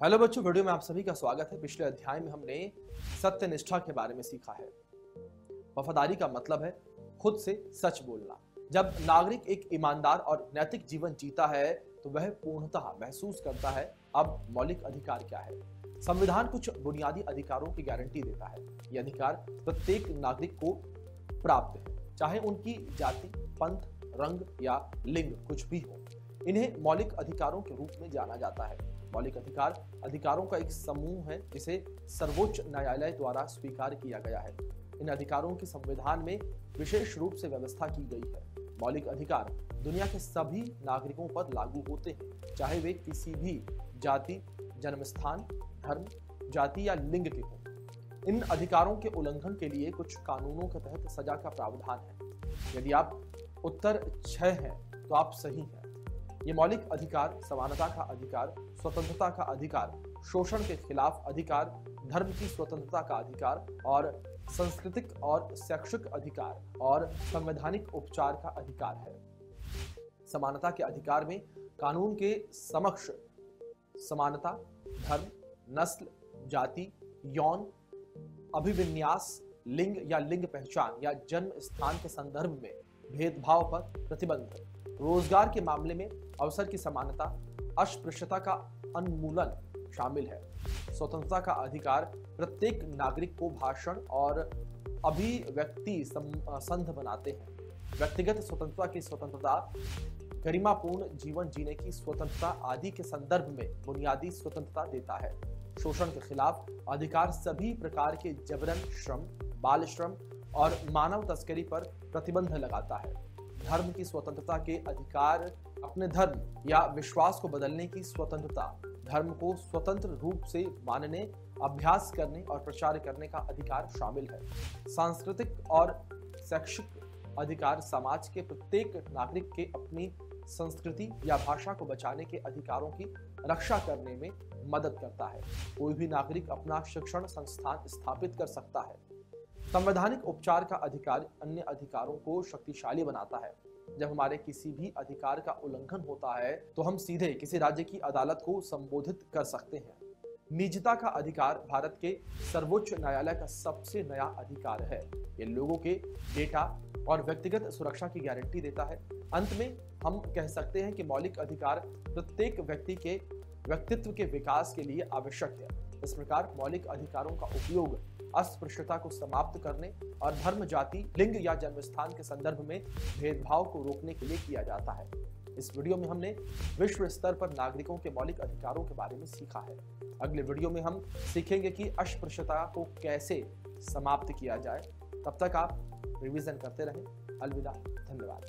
Hello बच्चों, video में आप सभी का स्वागत है। पिछले अध्याय में हमने सत्यनिष्ठा के बारे में सीखा है। वफादारी का मतलब है खुद से सच बोलना। जब नागरिक एक ईमानदार और नैतिक जीवन जीता है तो वह पूर्णतः महसूस करता है अब मौलिक अधिकार क्या है। संविधान कुछ बुनियादी अधिकारों की गारंटी देता है। ये अधिकार प्रत्येक नागरिक को प्राप्त है, चाहे उनकी जाति, पंथ, रंग या लिंग कुछ भी हो। इन्हें मौलिक अधिकारों के रूप में जाना जाता है। मौलिक अधिकार अधिकारों का एक समूह है जिसे सर्वोच्च न्यायालय द्वारा स्वीकार किया गया है। इन अधिकारों की संविधान में विशेष रूप से व्यवस्था की गई है। मौलिक अधिकार दुनिया के सभी नागरिकों पर लागू होते हैं, चाहे वे किसी भी जाति, जन्मस्थान, धर्म, जाति या लिंग के हों। इन अधिकारों के उल्लंघन के लिए कुछ कानूनों के तहत सजा का प्रावधान है। यदि आप उत्तर 6 हैं तो आप सही हैं। ये मौलिक अधिकार समानता का अधिकार, स्वतंत्रता का अधिकार, शोषण के खिलाफ अधिकार, धर्म की स्वतंत्रता का अधिकार और सांस्कृतिक और शैक्षिक अधिकार और संवैधानिक उपचार का अधिकार है। समानता के अधिकार में कानून के समक्ष समानता, धर्म, नस्ल, जाति, यौन अभिविन्यास, लिंग या लिंग पहचान या जन्म स्थान के संदर्भ में भेदभाव पर प्रतिबंध, रोजगार के मामले में अवसर की समानता, अस्पृश्यता का उन्मूलन शामिल है। स्वतंत्रता का अधिकार प्रत्येक नागरिक को भाषण और अभिव्यक्ति संध बनाते हैं। व्यक्तिगत स्वतंत्रता की स्वतंत्रता, गरिमापूर्ण जीवन जीने की स्वतंत्रता आदि के संदर्भ में बुनियादी स्वतंत्रता देता है। शोषण के खिलाफ अधिकार सभी प्रकार के जबरन श्रम, बाल श्रम और मानव तस्करी पर प्रतिबंध लगाता है। धर्म की स्वतंत्रता के अधिकार, अपने धर्म या विश्वास को बदलने की स्वतंत्रता, धर्म को स्वतंत्र रूप से मानने, अभ्यास करने और प्रचार करने का अधिकार शामिल है। सांस्कृतिक और शैक्षिक अधिकार समाज के प्रत्येक नागरिक के अपनी संस्कृति या भाषा को बचाने के अधिकारों की रक्षा करने में मदद करता है। कोई भी नागरिक अपना शिक्षण संस्थान स्थापित कर सकता है। संवैधानिक उपचार का अधिकार अन्य अधिकारों को शक्तिशाली बनाता है। जब हमारे किसी भी अधिकार का उल्लंघन होता है तो हम सीधे किसी राज्य की अदालत को संबोधित कर सकते हैं। निजता का अधिकार भारत के सर्वोच्च न्यायालय का सबसे नया अधिकार है। ये लोगों के डेटा और व्यक्तिगत सुरक्षा की गारंटी देता है। अंत में हम कह सकते हैं कि मौलिक अधिकार प्रत्येक व्यक्ति के व्यक्तित्व के विकास के लिए आवश्यक है। इस प्रकार मौलिक अधिकारों का उपयोग अस्पृश्यता को समाप्त करने और धर्म, जाति, लिंग या जन्मस्थान के संदर्भ में भेदभाव को रोकने के लिए किया जाता है। इस वीडियो में हमने विश्व स्तर पर नागरिकों के मौलिक अधिकारों के बारे में सीखा है। अगले वीडियो में हम सीखेंगे कि अस्पृश्यता को कैसे समाप्त किया जाए। तब तक आप रिवीजन करते रहें। अलविदा, धन्यवाद।